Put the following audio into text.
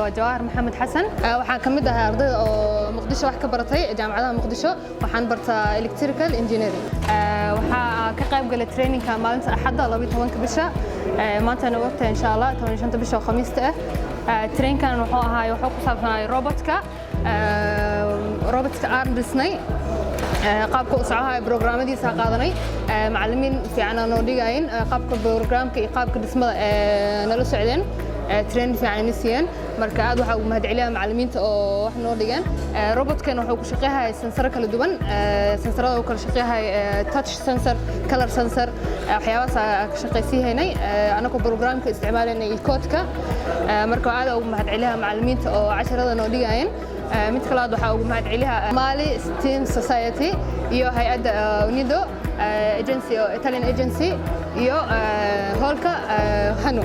waa Jawaar Maxamed Xasan waxaan ka mid ahay ardayda oo Muqdisho wax ka baratay jaamacadda Muqdisho waxaan bartaa electrical engineering waxaa ka qayb galay training-ka maalinta Axadda 12 bisha maantana waqti insha Allah 15 bisha Khamiista train-kan wuxuu ku saabsanaa robotka aan dhisnay qaabka u soconayo programmadiisa qaadanay macallimiin fiican oo dhigayn qaabka programka iyo qaabka dhismada nala socdeen train fiican siiyeen marka aad waxa uu mahadceliyaa macallimiinta oo wax noo dhigan robotkan wuxuu ku shaqeeyaa sensor kala duwan sensorada uu kala shaqeeyaa touch sensor color sensor waxyaabahaas ka shaqeysiinay anagoo programka isticmaalayna iyo code-ka marka aad ugu mahadceliyaa macallimiinta oo casharada noo dhigayn mid kale waxa ugu mahadceliyaa Mali STEAM Society iyo hay'adda UNIDO agency Italian agency iyo hawlka Hanu